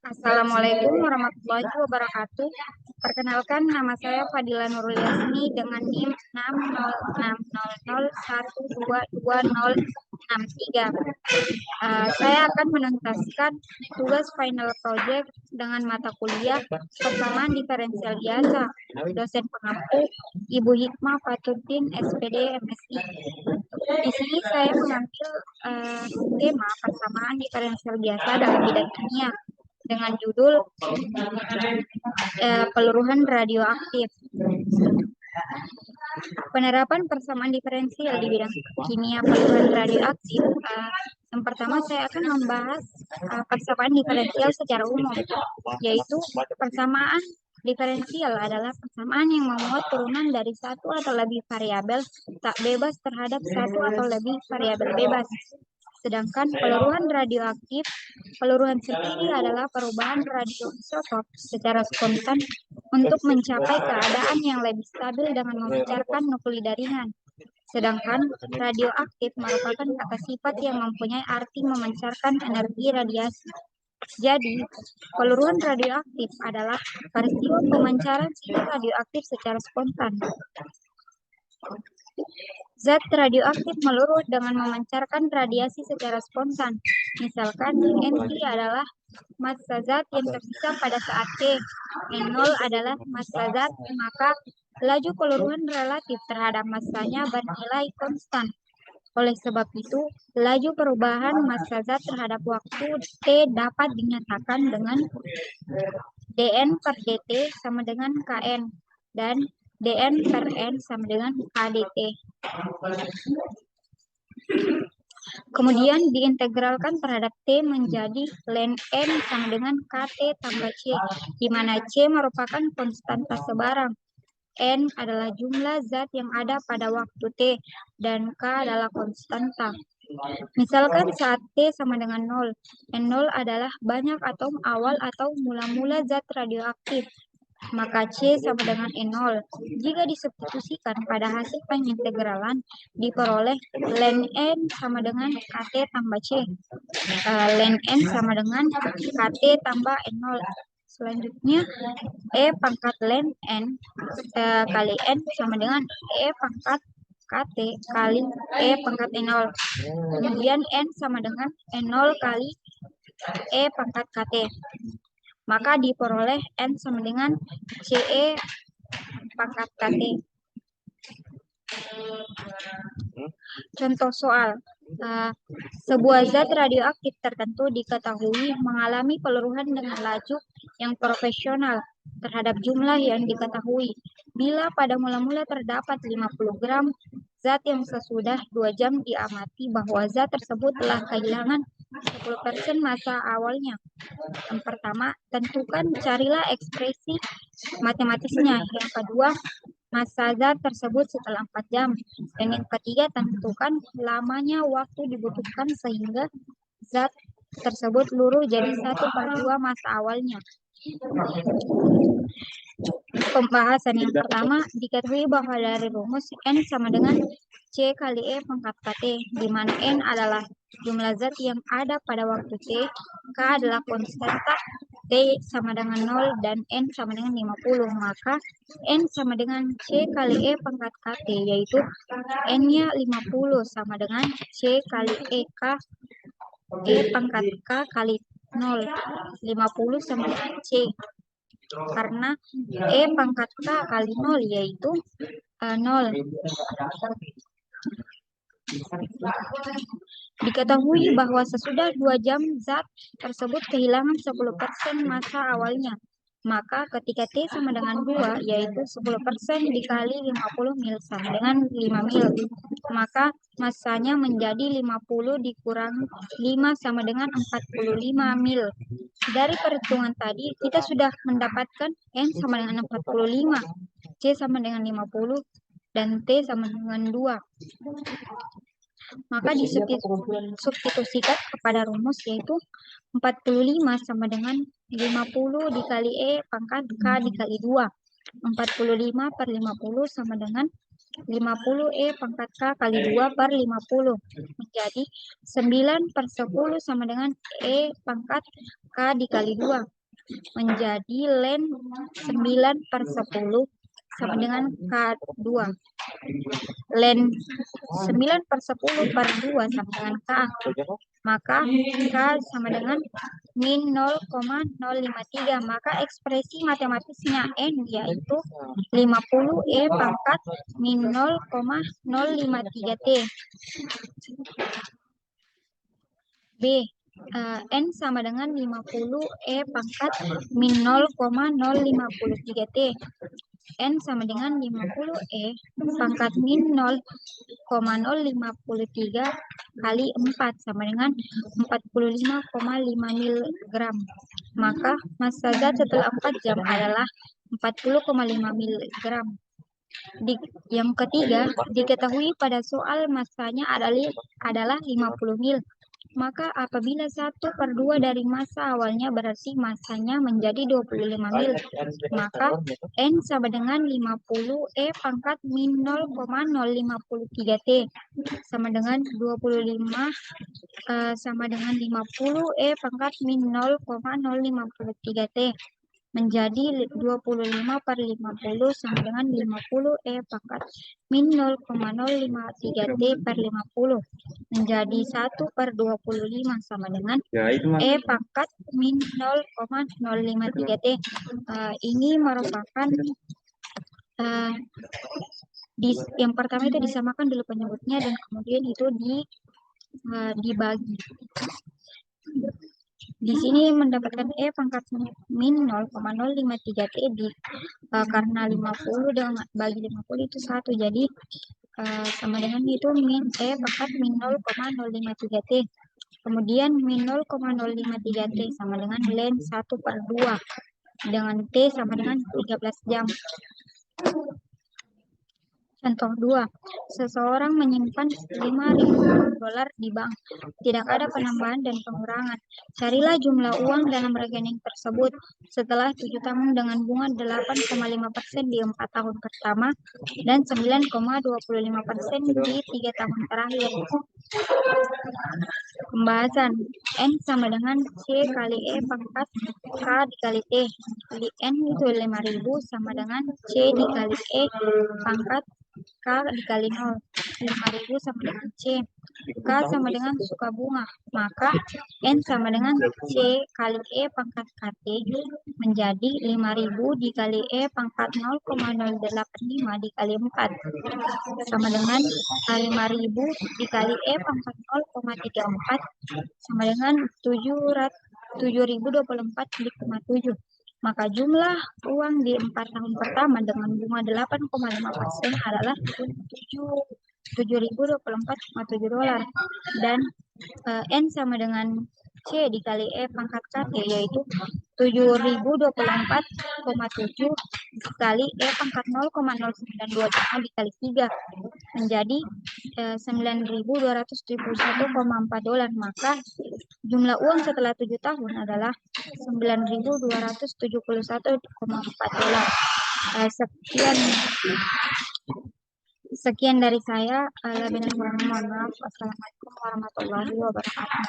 Assalamualaikum warahmatullahi wabarakatuh. Perkenalkan, nama saya Fadila Nurul Yasmi dengan NIM 60600122063. Saya akan menuntaskan tugas final project dengan mata kuliah persamaan diferensial biasa. Dosen pengampu Ibu Hikmah Fatuddin, SPD, MSI. Di sini saya mengambil tema persamaan diferensial biasa dalam bidang kimia dengan judul peluruhan radioaktif. Penerapan persamaan diferensial di bidang kimia peluruhan radioaktif. Yang pertama saya akan membahas persamaan diferensial secara umum, yaitu persamaan diferensial adalah persamaan yang memuat turunan dari satu atau lebih variabel tak bebas terhadap satu atau lebih variabel bebas. Sedangkan peluruhan radioaktif, peluruhan sendiri adalah perubahan radioisotop secara spontan untuk mencapai keadaan yang lebih stabil dengan memancarkan nuklida ringan. Sedangkan radioaktif merupakan kata sifat yang mempunyai arti memancarkan energi radiasi. Jadi, peluruhan radioaktif adalah peristiwa pemancaran sinyal radioaktif secara spontan. Zat radioaktif meluruh dengan memancarkan radiasi secara spontan. Misalkan, N3 adalah massa zat yang tersisa pada saat T. N0 adalah massa zat, maka laju peluruhan relatif terhadap massanya bernilai konstan. Oleh sebab itu, laju perubahan massa zat terhadap waktu T dapat dinyatakan dengan dN per dt sama dengan Kn, dan dN per N sama dengan kdt. Kemudian diintegralkan terhadap T menjadi ln N sama dengan Kt tambah C, di mana C merupakan konstanta sebarang. N adalah jumlah zat yang ada pada waktu T, dan K adalah konstanta. Misalkan saat T sama dengan 0, N0 adalah banyak atom awal atau mula-mula zat radioaktif, maka C sama dengan N0. Jika disubstitusikan pada hasil pengintegralan, diperoleh ln N sama dengan Kt tambah C. Ln N sama dengan Kt tambah N0. Selanjutnya, E pangkat ln N kali N sama dengan E pangkat Kt kali E pangkat N0. Kemudian N sama dengan N0 kali E pangkat Kt. Maka diperoleh N sama dengan CE pangkat Kt. Contoh soal. Sebuah zat radioaktif tertentu diketahui mengalami peluruhan dengan laju yang proporsional terhadap jumlah yang diketahui. Bila pada mula-mula terdapat 50 gram zat yang sesudah 2 jam diamati bahwa zat tersebut telah kehilangan 10% massa awalnya. Yang pertama, carilah ekspresi matematisnya. Yang kedua, massa zat tersebut setelah 4 jam. Dan yang ketiga, tentukan lamanya waktu dibutuhkan sehingga zat tersebut luruh jadi 1/2 massa awalnya. Pembahasan yang pertama, diketahui bahwa dari rumus N sama dengan C kali E pangkat Kt, di mana N adalah jumlah zat yang ada pada waktu T, K adalah konstanta, T sama dengan 0, dan N sama dengan 50. Maka N sama dengan C kali E pangkat Kt, yaitu N-nya 50 sama dengan C kali E pangkat K kali 0. 50 sama dengan C. Karena E pangkat K kali 0 yaitu 0. Diketahui bahwa sesudah 2 jam zat tersebut kehilangan 10% massa awalnya. Maka ketika T sama dengan 2, yaitu 10% dikali 50 mil sama dengan 5 mil. Maka massanya menjadi 50 dikurangi 5 sama dengan 45 mil. Dari perhitungan tadi, kita sudah mendapatkan N sama dengan 45, C sama dengan 50, dan T sama dengan 2. Maka disubstitusikan kepada rumus, yaitu 45 sama dengan 50 dikali E pangkat K dikali 2. 45 per 50 sama dengan 50E pangkat K kali 2 per 50 menjadi 9 per 10 sama dengan E pangkat K dikali 2 menjadi len 9 per 10 sama dengan K2. Len 9 per 10 per 2 sama dengan K. Maka K sama dengan min 0,053. Maka ekspresi matematisnya N yaitu 50E pangkat min 0,053T. B. N sama dengan 50E pangkat min 0,053T. N sama dengan 50E pangkat min 0,053 kali 4 sama dengan 45,5 mg. Maka massa zat setelah 4 jam adalah 40,5 mg. Yang ketiga, diketahui pada soal massanya adalah 50 mil. Maka apabila 1/2 dari massa awalnya berarti massanya menjadi 25 mil. Maka N sama dengan 50E pangkat min 0,053T sama dengan 25 sama dengan 50E pangkat min 0,053T menjadi 25 per 50 sama dengan 50E pangkat min 0,053T per 50 menjadi 1 per 25 sama dengan E pangkat min 0,053T. Ini merupakan yang pertama itu disamakan dulu penyebutnya dan kemudian itu dibagi. Di sini mendapatkan E pangkat min 0,053T karena 50 dengan bagi 50 itu 1, jadi sama dengan itu min E pangkat min 0,053T. Kemudian min 0,053T sama dengan len 1/2 dengan T sama dengan 13 jam. Contoh 2. Seseorang menyimpan $5.000 di bank. Tidak ada penambahan dan pengurangan. Carilah jumlah uang dalam rekening tersebut setelah 7 tahun dengan bunga 8,5% di 4 tahun pertama dan 9,25% di 3 tahun terakhir. Pembahasan. N sama dengan C kali E pangkat K dikali T. Kali N itu 5.000 sama dengan C dikali E pangkat K dikali 0. 5.000 sama dengan C. K sama dengan suka bunga. Maka N sama dengan C kali E pangkat KT menjadi 5.000 dikali E pangkat 0,085 dikali 4 sama dengan 5.000 dikali E pangkat 0,34 sama dengan 7.024,7. Maka jumlah uang di 4 tahun pertama dengan bunga 8,5% adalah 7.024,7 dan N sama dengan C dikali E pangkat KT yaitu 7.024,7 dikali E pangkat 0,0925 dikali 3 menjadi $9.271,4. Maka jumlah uang setelah 7 tahun adalah $9.271,4. Sekian dari saya. Lebih kurang mohon maaf. Wassalamualaikum warahmatullahi wabarakatuh.